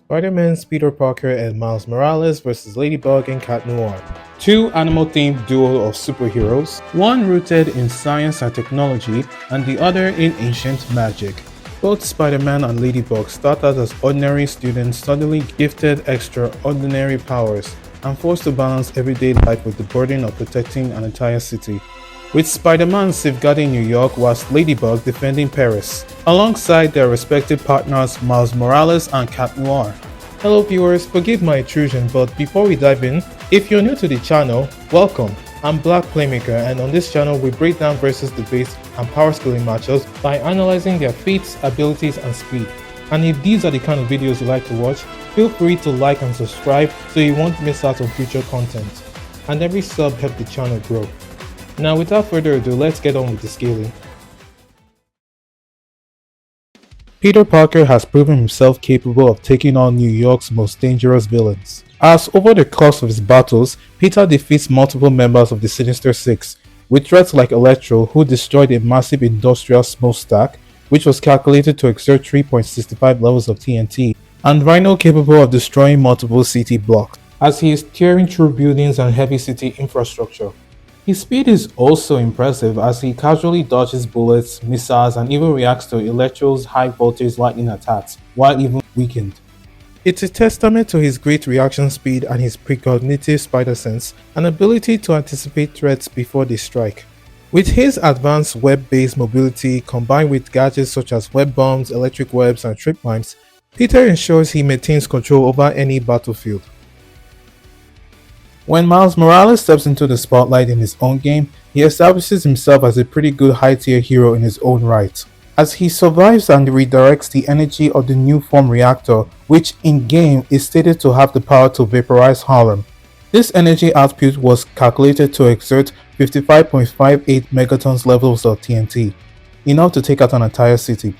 Spider-Man's Peter Parker and Miles Morales versus Ladybug and Cat Noir. Two animal-themed duo of superheroes, one rooted in science and technology and the other in ancient magic. Both Spider-Man and Ladybug start out as ordinary students suddenly gifted extraordinary powers and forced to balance everyday life with the burden of protecting an entire city, with Spider-Man safeguarding New York whilst Ladybug defending Paris, alongside their respective partners Miles Morales and Cat Noir. Hello viewers, forgive my intrusion, but before we dive in, if you're new to the channel, welcome. I'm Black Playmaker, and on this channel we break down versus debates and power scaling matchups by analyzing their feats, abilities and speed. And if these are the kind of videos you like to watch, feel free to like and subscribe so you won't miss out on future content. And every sub helps the channel grow. Now without further ado, let's get on with the scaling. Peter Parker has proven himself capable of taking on New York's most dangerous villains, as over the course of his battles, Peter defeats multiple members of the Sinister Six, with threats like Electro, who destroyed a massive industrial smokestack, which was calculated to exert 3.65 levels of TNT, and Rhino capable of destroying multiple city blocks, as he is tearing through buildings and heavy city infrastructure. His speed is also impressive as he casually dodges bullets, missiles, and even reacts to Electro's high-voltage lightning attacks, while even weakened. It's a testament to his great reaction speed and his precognitive spider sense, an ability to anticipate threats before they strike. With his advanced web-based mobility combined with gadgets such as web bombs, electric webs, and trip mines, Peter ensures he maintains control over any battlefield. When Miles Morales steps into the spotlight in his own game, he establishes himself as a pretty good high-tier hero in his own right, as he survives and redirects the energy of the new form reactor, which in-game is stated to have the power to vaporize Harlem. This energy output was calculated to exert 55.58 megatons levels of TNT, enough to take out an entire city.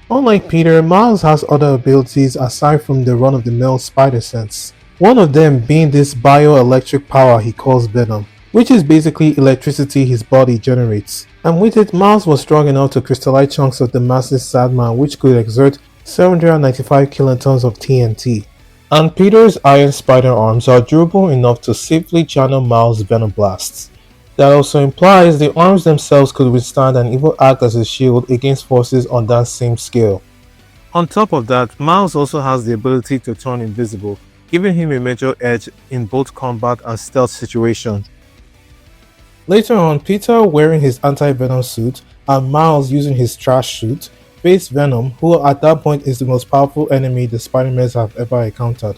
Unlike Peter, Miles has other abilities aside from the run-of-the-mill spider sense. One of them being this bioelectric power he calls Venom, which is basically electricity his body generates. And with it, Miles was strong enough to crystallize chunks of the massive Sandman, which could exert 795 kilotons of TNT. And Peter's iron spider arms are durable enough to safely channel Miles' venom blasts. That also implies the arms themselves could withstand and even act as a shield against forces on that same scale. On top of that, Miles also has the ability to turn invisible, giving him a major edge in both combat and stealth situations. Later on, Peter, wearing his anti-venom suit, and Miles using his trash suit, face Venom, who at that point is the most powerful enemy the Spider-Mans have ever encountered.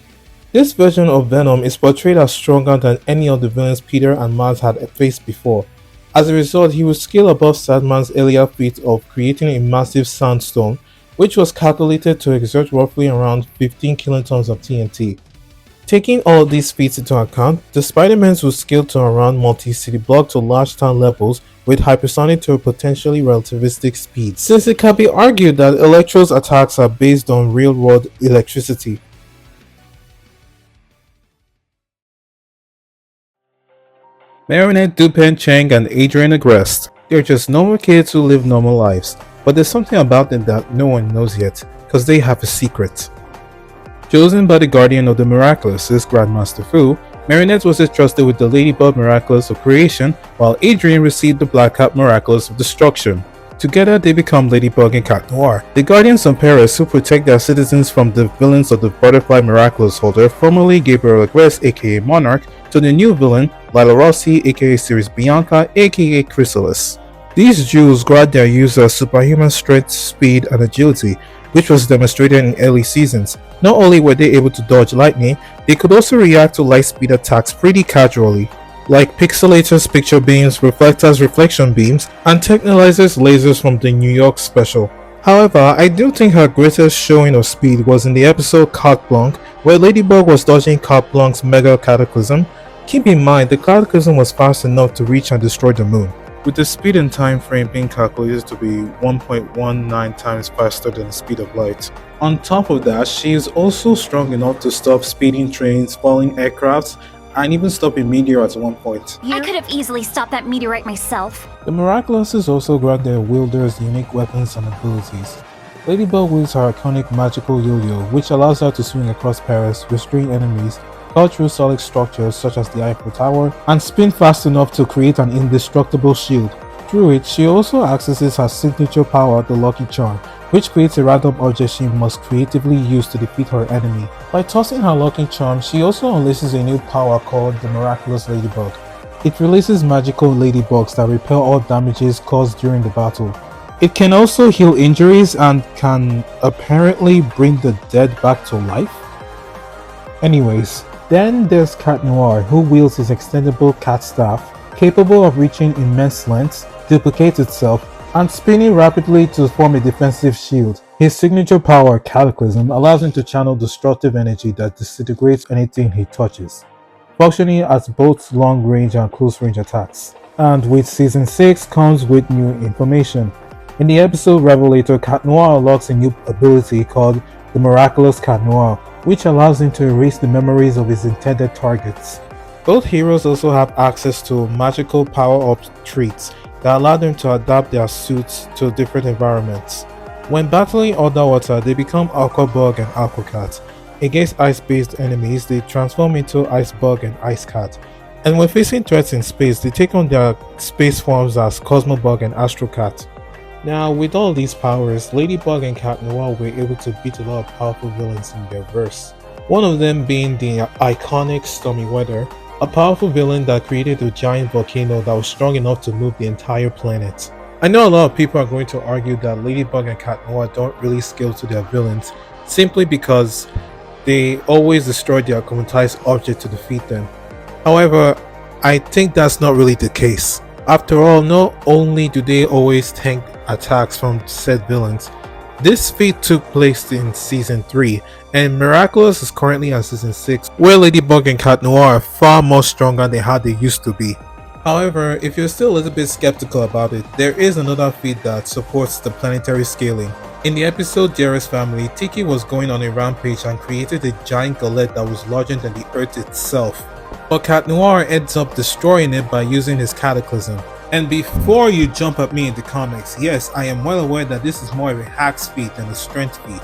This version of Venom is portrayed as stronger than any of the villains Peter and Miles had faced before. As a result, he would scale above Sandman's earlier feat of creating a massive sandstorm, which was calculated to exert roughly around 15 kilotons of TNT. Taking all of these feats into account, the Spider-Mans will scale to around multi-city block to large town levels with hypersonic to potentially relativistic speeds, since it can be argued that Electro's attacks are based on real-world electricity. Marinette, Dupen, Chang, and Adrian Agreste. They're just normal kids who live normal lives, but there's something about them that no one knows yet, cause they have a secret. Chosen by the Guardian of the Miraculous, Grandmaster Fu, Marinette was entrusted with the Ladybug Miraculous of Creation, while Adrian received the Black Cat Miraculous of Destruction. Together they become Ladybug and Cat Noir, the guardians of Paris who protect their citizens from the villains of the Butterfly Miraculous holder, formerly Gabriel Agreste aka Monarch, to the new villain, Lila Rossi aka Sirius Bianca aka Chrysalis. These jewels grant their users superhuman strength, speed, and agility, which was demonstrated in early seasons. Not only were they able to dodge lightning, they could also react to light speed attacks pretty casually, like Pixelators picture beams, Reflectors reflection beams, and Technolyzers lasers from the New York special. However, I do think her greatest showing of speed was in the episode Carte Blanche, where Ladybug was dodging Carte Blanche's Mega Cataclysm. Keep in mind, the Cataclysm was fast enough to reach and destroy the moon, with the speed and time frame being calculated to be 1.19 times faster than the speed of light. On top of that, she is also strong enough to stop speeding trains, falling aircrafts, and even stop a meteor at one point. I could have easily stopped that meteorite myself. The Miraculous also grant their wielders unique weapons and abilities. Ladybug wields her iconic magical yo-yo, which allows her to swing across Paris, restrain enemies, cut through solid structures such as the Eiffel Tower, and spin fast enough to create an indestructible shield. Through it, she also accesses her signature power, the Lucky Charm, which creates a random object she must creatively use to defeat her enemy. By tossing her Lucky Charm, she also unleashes a new power called the Miraculous Ladybug. It releases magical ladybugs that repel all damages caused during the battle. It can also heal injuries and can apparently bring the dead back to life. Anyways, then there's Cat Noir, who wields his extendable cat staff, capable of reaching immense lengths, duplicates itself, and spinning rapidly to form a defensive shield. His signature power, Cataclysm, allows him to channel destructive energy that disintegrates anything he touches, functioning as both long-range and close-range attacks. And with Season 6 comes with new information. In the episode Revelator, Cat Noir unlocks a new ability called the Miraculous Cat Noir, which allows him to erase the memories of his intended targets. Both heroes also have access to magical power-up traits that allow them to adapt their suits to different environments. When battling underwater, they become Aquabug and Aquacat. Against ice-based enemies, they transform into Icebug and Icecat. And when facing threats in space, they take on their space forms as Cosmobug and Astrocat. Now, with all these powers, Ladybug and Cat Noir were able to beat a lot of powerful villains in their verse. One of them being the iconic Stormy Weather, a powerful villain that created a giant volcano that was strong enough to move the entire planet. I know a lot of people are going to argue that Ladybug and Cat Noir don't really scale to their villains, simply because they always destroy their acclimatized object to defeat them. However, I think that's not really the case. After all, not only do they always tank attacks from said villains, this feat took place in Season 3, and Miraculous is currently at Season 6, where Ladybug and Cat Noir are far more stronger than how they used to be. However, if you're still a little bit skeptical about it, there is another feat that supports the planetary scaling. In the episode Dearest Family, Tiki was going on a rampage and created a giant galette that was larger than the Earth itself. But Cat Noir ends up destroying it by using his Cataclysm. And before you jump at me in the comics, yes, I am well aware that this is more of a hacks feat than a strength feat.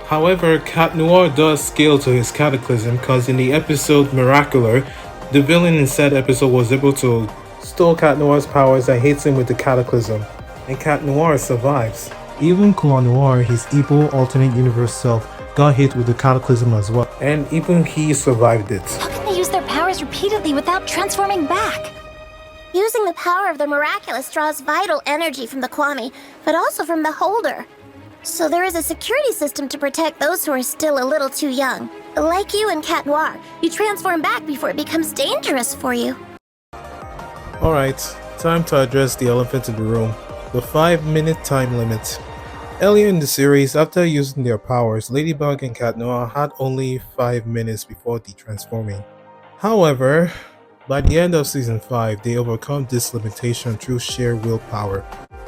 However, Cat Noir does scale to his Cataclysm because in the episode Miracular, the villain in said episode was able to steal Cat Noir's powers and hits him with the Cataclysm, and Cat Noir survives. Even Claw Noir, his evil alternate universe self, got hit with the Cataclysm as well, and even he survived it. How can they use their powers repeatedly without transforming back? Using the power of the Miraculous draws vital energy from the Kwami, but also from the holder. So there is a security system to protect those who are still a little too young. Like you and Cat Noir, you transform back before it becomes dangerous for you. Alright, time to address the elephant in the room, the 5-minute time limit. Earlier in the series, after using their powers, Ladybug and Cat Noir had only 5 minutes before de-transforming. However, by the end of Season 5, they overcome this limitation through sheer willpower.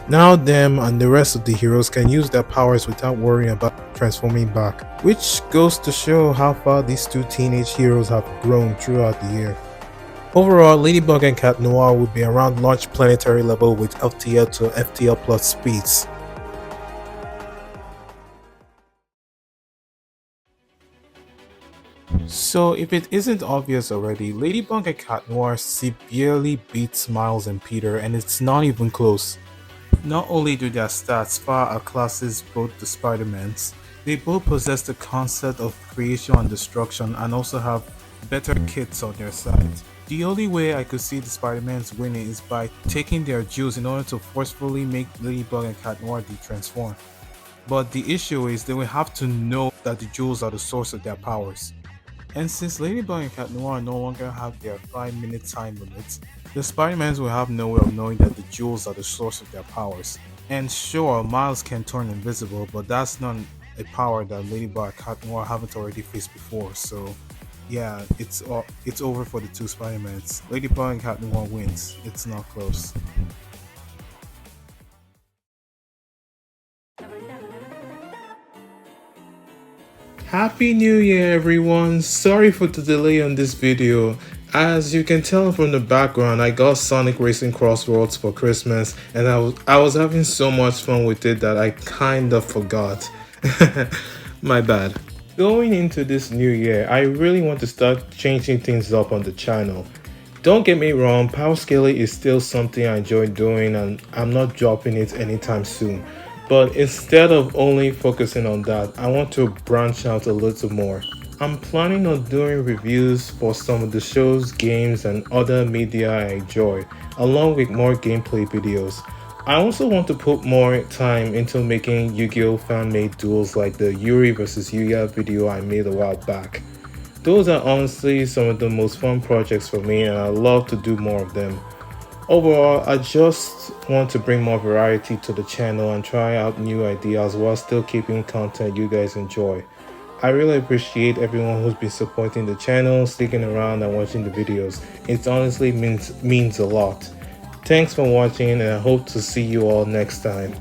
Now them and the rest of the heroes can use their powers without worrying about transforming back, which goes to show how far these two teenage heroes have grown throughout the year. Overall, Ladybug and Cat Noir would be around launch planetary level with FTL to FTL plus speeds. So if it isn't obvious already, Ladybug and Cat Noir severely beats Miles and Peter, and it's not even close. Not only do their stats far outclasses both the Spider-Mans, they both possess the concept of creation and destruction and also have better kits on their side. The only way I could see the Spider-Mans winning is by taking their jewels in order to forcefully make Ladybug and Cat Noir de-transform. But the issue is they will have to know that the jewels are the source of their powers. And since Ladybug and Cat Noir no longer have their 5-minute time limits, the Spider-Mans will have no way of knowing that the jewels are the source of their powers. And sure, Miles can turn invisible, but that's not a power that Ladybug and Cat Noir haven't already faced before, so yeah, it's over for the two Spider-Mans. Ladybug and Cat Noir wins. It's not close. Happy New Year everyone! Sorry for the delay on this video. As you can tell from the background, I got Sonic Racing Crossworlds for Christmas and I was having so much fun with it that I kind of forgot. My bad. Going into this new year, I really want to start changing things up on the channel. Don't get me wrong, power scaling is still something I enjoy doing and I'm not dropping it anytime soon. But instead of only focusing on that, I want to branch out a little more. I'm planning on doing reviews for some of the shows, games, and other media I enjoy, along with more gameplay videos. I also want to put more time into making Yu-Gi-Oh! Fan-made duels like the Yuri vs. Yuya video I made a while back. Those are honestly some of the most fun projects for me and I love to do more of them. Overall, I just want to bring more variety to the channel and try out new ideas while still keeping content you guys enjoy. I really appreciate everyone who's been supporting the channel, sticking around and watching the videos. It honestly means a lot. Thanks for watching and I hope to see you all next time.